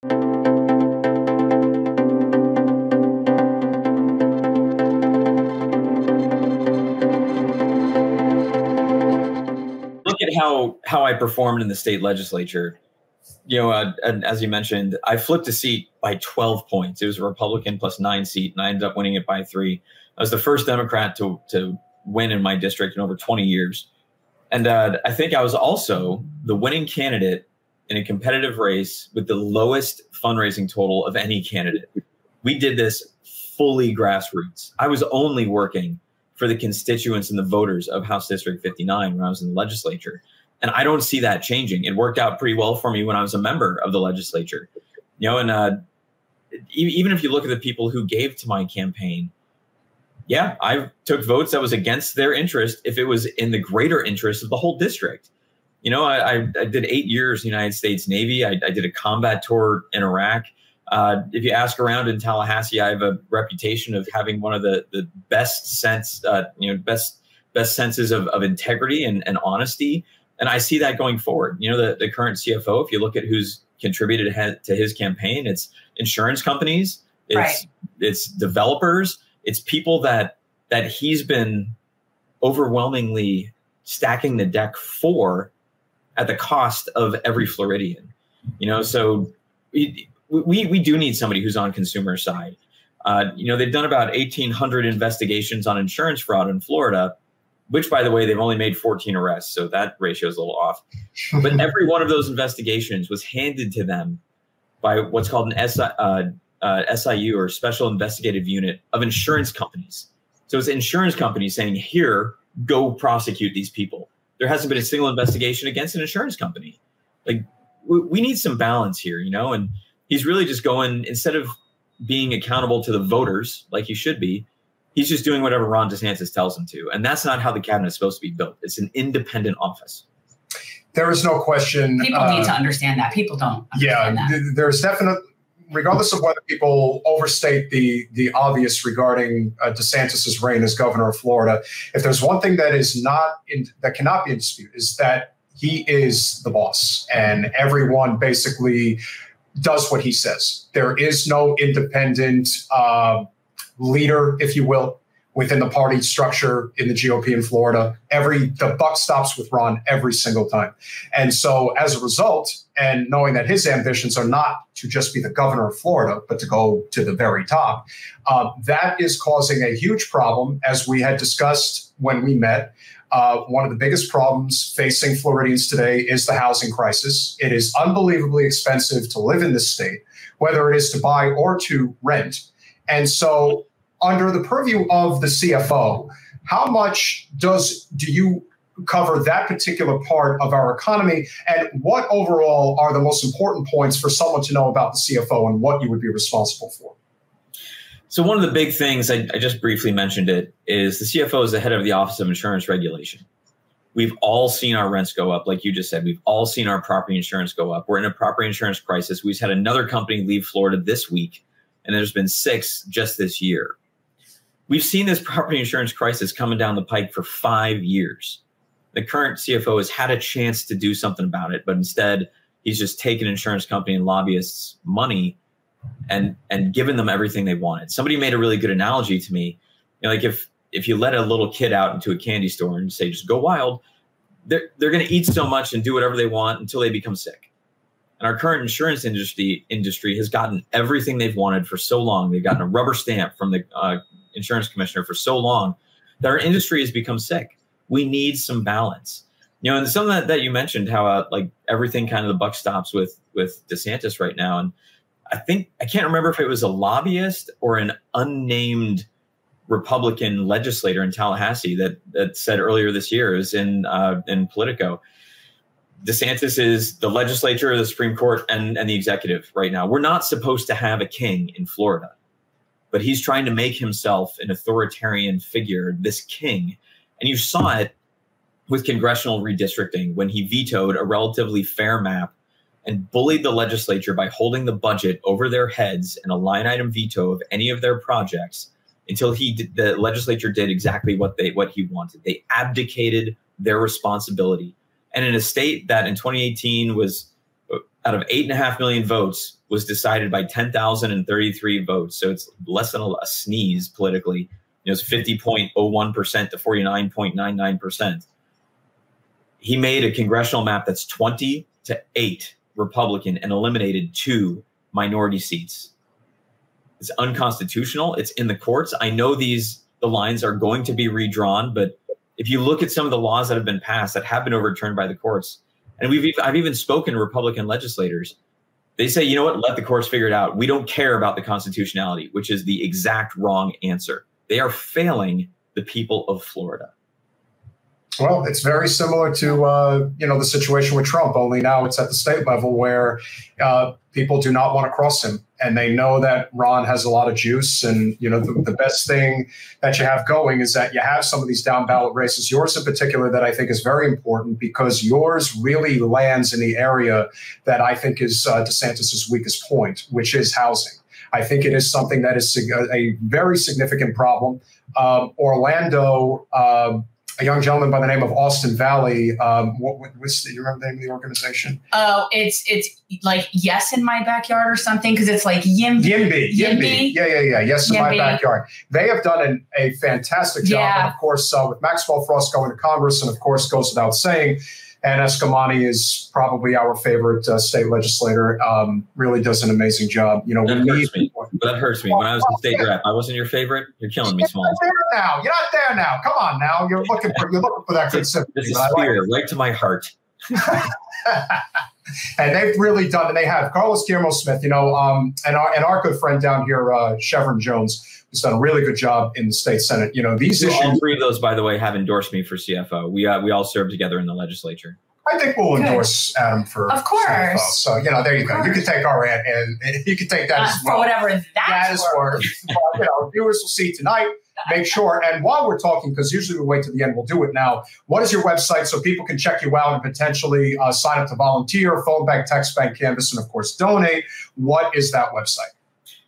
Look at how I performed in the state legislature. And as you mentioned, I flipped a seat by 12 points. It was a Republican plus 9 seat, and I ended up winning it by 3. I was the first Democrat to win in my district in over 20 years. And I think I was also the winning candidate in a competitive race with the lowest fundraising total of any candidate. We did this fully grassroots. I was only working for the constituents and the voters of House District 59 when I was in the legislature. And I don't see that changing. It worked out pretty well for me when I was a member of the legislature. And even if you look at the people who gave to my campaign, yeah, I took votes that was against their interest if it was in the greater interest of the whole district. I did 8 years in the United States Navy. I did a combat tour in Iraq. If you ask around in Tallahassee, I have a reputation of having one of the best senses of integrity and honesty. And I see that going forward. The current CFO, if you look at who's contributed to his campaign, it's insurance companies, it's developers, it's people that he's been overwhelmingly stacking the deck for at the cost of every Floridian. So we do need somebody who's on consumer side. They've done about 1,800 investigations on insurance fraud in Florida, which, by the way, they've only made 14 arrests. So that ratio is a little off. But every one of those investigations was handed to them by what's called an SIU, or Special Investigative Unit of insurance companies. So it's insurance companies saying, here, go prosecute these people. There hasn't been a single investigation against an insurance company. Like, we need some balance here, and he's really just going, instead of being accountable to the voters like he should be, he's just doing whatever Ron DeSantis tells him to. And that's not how the cabinet is supposed to be built. It's an independent office. There is no question. People need to understand that. People don't understand that. There's definitely, regardless of whether people overstate the obvious regarding DeSantis's reign as governor of Florida, if there's one thing that that cannot be in dispute, is that he is the boss, and everyone basically does what he says. There is no independent leader, if you will, within the party structure in the GOP in Florida. The buck stops with Ron every single time. And so as a result, and knowing that his ambitions are not to just be the governor of Florida, but to go to the very top, that is causing a huge problem, as we had discussed when we met. One of the biggest problems facing Floridians today is the housing crisis. It is unbelievably expensive to live in this state, whether it is to buy or to rent. And so under the purview of the CFO, how much do you cover that particular part of our economy, and what overall are the most important points for someone to know about the CFO and what you would be responsible for? So one of the big things, I just briefly mentioned it, is the CFO is the head of the Office of Insurance Regulation. We've all seen our rents go up, like you just said. We've all seen our property insurance go up. We're in a property insurance crisis. We've had another company leave Florida this week, and there's been 6 just this year. We've seen this property insurance crisis coming down the pike for 5 years. The current CFO has had a chance to do something about it, but instead he's just taken insurance company and lobbyists' money and given them everything they wanted. Somebody made a really good analogy to me. Like if you let a little kid out into a candy store and say, just go wild, they're going to eat so much and do whatever they want until they become sick. And our current insurance industry has gotten everything they've wanted for so long. They've gotten a rubber stamp from the insurance commissioner for so long that our industry has become sick. We need some balance. And something that you mentioned, how like everything kind of the buck stops with DeSantis right now. And I can't remember if it was a lobbyist or an unnamed Republican legislator in Tallahassee that said earlier this year, it was in Politico, DeSantis is the legislature, the Supreme Court, and the executive right now. We're not supposed to have a king in Florida, but he's trying to make himself an authoritarian figure, this king. And you saw it with congressional redistricting when he vetoed a relatively fair map and bullied the legislature by holding the budget over their heads and a line item veto of any of their projects until the legislature did exactly what he wanted. They abdicated their responsibility. And in a state that in 2018 was out of 8.5 million votes was decided by 10,033 votes. So it's less than a sneeze politically. It's 50.01% to 49.99%. He made a congressional map that's 20 to 8 Republican and eliminated 2 minority seats. It's unconstitutional. It's in the courts. I know the lines are going to be redrawn, but if you look at some of the laws that have been passed that have been overturned by the courts, and I've even spoken to Republican legislators, they say, you know what, let the courts figure it out. We don't care about the constitutionality, which is the exact wrong answer. They are failing the people of Florida. Well, it's very similar to, the situation with Trump, only now it's at the state level where people do not want to cross him. And they know that Ron has a lot of juice. And, the best thing that you have going is that you have some of these down ballot races, yours in particular, that I think is very important because yours really lands in the area that I think is DeSantis's weakest point, which is housing. I think it is something that is a very significant problem. Orlando, a young gentleman by the name of Austin Valley. You remember the name of the organization? Oh, it's like Yes in My Backyard or something, because it's like YIMBY. YIMBY. Yeah. Yes in My Backyard. They have done a fantastic job. Yeah. And of course, with Maxwell Frost going to Congress, and of course, goes without saying, and Escamani is probably our favorite state legislator. Really does an amazing job. That hurts me. When I was the state rep, I wasn't your favorite. You're killing me, Smalls. You're not there now. Come on now. You're looking for that good sympathy. This is spear right to my heart. And they've really done, and they have Carlos Guillermo Smith, and our good friend down here, Chevron Jones, who's done a really good job in the state Senate. These issues. All 3 of those, by the way, have endorsed me for CFO. We all served together in the legislature. I think we'll endorse Adam for of course. CFO. So there you go. You can take our ad, and you can take that as well. For whatever that is worth. Viewers will see tonight. Make sure, and while we're talking, because usually we wait to the end, we'll do it now. What is your website so people can check you out and potentially sign up to volunteer, phone bank, text bank, Canvas, and of course donate? What is that website?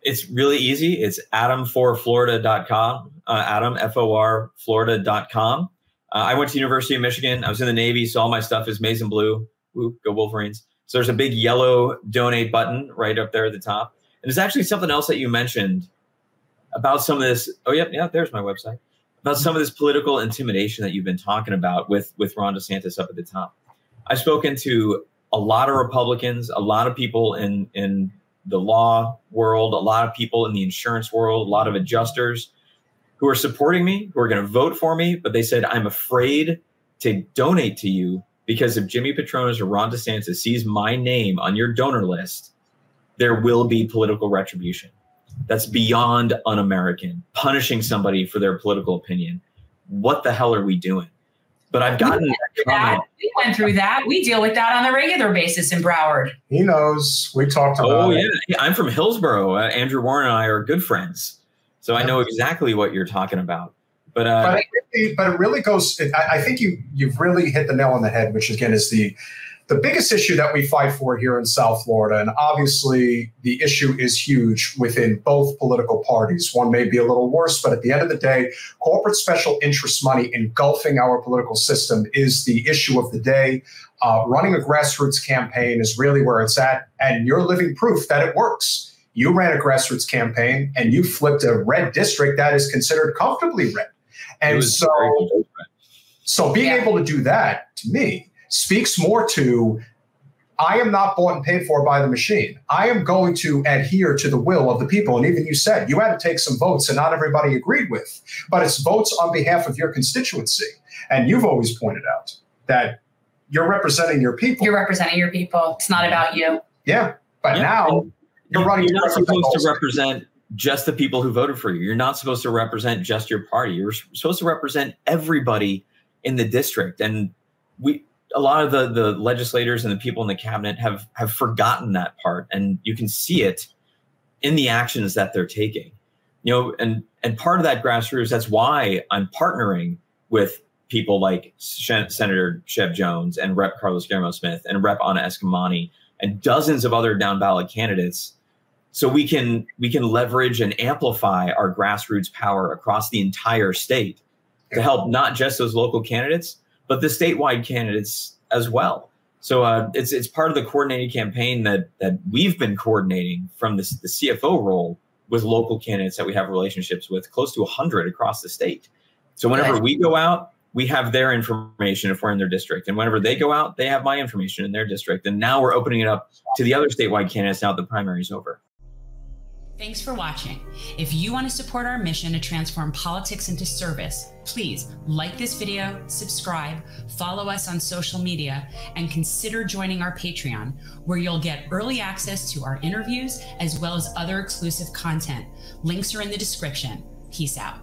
It's really easy. It's adamforflorida.com. Adam, F-O-R, Florida.com. I went to University of Michigan. I was in the Navy, so all my stuff is maize and blue. Ooh, go Wolverines. So there's a big yellow donate button right up there at the top. And there's actually something else that you mentioned about some of this. Oh, yeah, there's my website. About some of this political intimidation that you've been talking about with Ron DeSantis up at the top. I've spoken to a lot of Republicans, a lot of people in the law world, a lot of people in the insurance world, a lot of adjusters who are supporting me, who are going to vote for me, but they said, I'm afraid to donate to you because if Jimmy Patronis or Ron DeSantis sees my name on your donor list, there will be political retribution. That's beyond un-American, punishing somebody for their political opinion. What the hell are we doing? But I've gotten that. We went through that. We deal with that on a regular basis in Broward. He knows. We talked about it. Yeah. I'm from Hillsborough. Andrew Warren and I are good friends. So I know exactly what you're talking about. But it really goes. I think you've really hit the nail on the head, which again is the biggest issue that we fight for here in South Florida. And obviously the issue is huge within both political parties. One may be a little worse, but at the end of the day, corporate special interest money engulfing our political system is the issue of the day. Running a grassroots campaign is really where it's at. And you're living proof that it works. You ran a grassroots campaign and you flipped a red district that is considered comfortably red. And so being able to do that, to me, speaks more to, I am not bought and paid for by the machine. I am going to adhere to the will of the people. And even you said you had to take some votes and not everybody agreed with, but it's votes on behalf of your constituency. And you've always pointed out that you're representing your people. You're representing your people. It's not about you. Yeah. But now you're running. You're not supposed to represent just the people who voted for you. You're not supposed to represent just your party. You're supposed to represent everybody in the district. And a lot of the legislators and the people in the cabinet have forgotten that part, and you can see it in the actions that they're taking. And part of that grassroots, that's why I'm partnering with people like Senator Chev Jones and Rep. Carlos Guillermo Smith and Rep. Anna Escamani and dozens of other down ballot candidates, so we can leverage and amplify our grassroots power across the entire state to help not just those local candidates, but the statewide candidates as well. So it's part of the coordinating campaign that we've been coordinating from the CFO role with local candidates that we have relationships with, close to 100 across the state. So whenever we go out, we have their information if we're in their district. And whenever they go out, they have my information in their district. And now we're opening it up to the other statewide candidates now that the primary is over. Thanks for watching. If you want to support our mission to transform politics into service, please like this video, subscribe, follow us on social media, and consider joining our Patreon, where you'll get early access to our interviews as well as other exclusive content. Links are in the description. Peace out.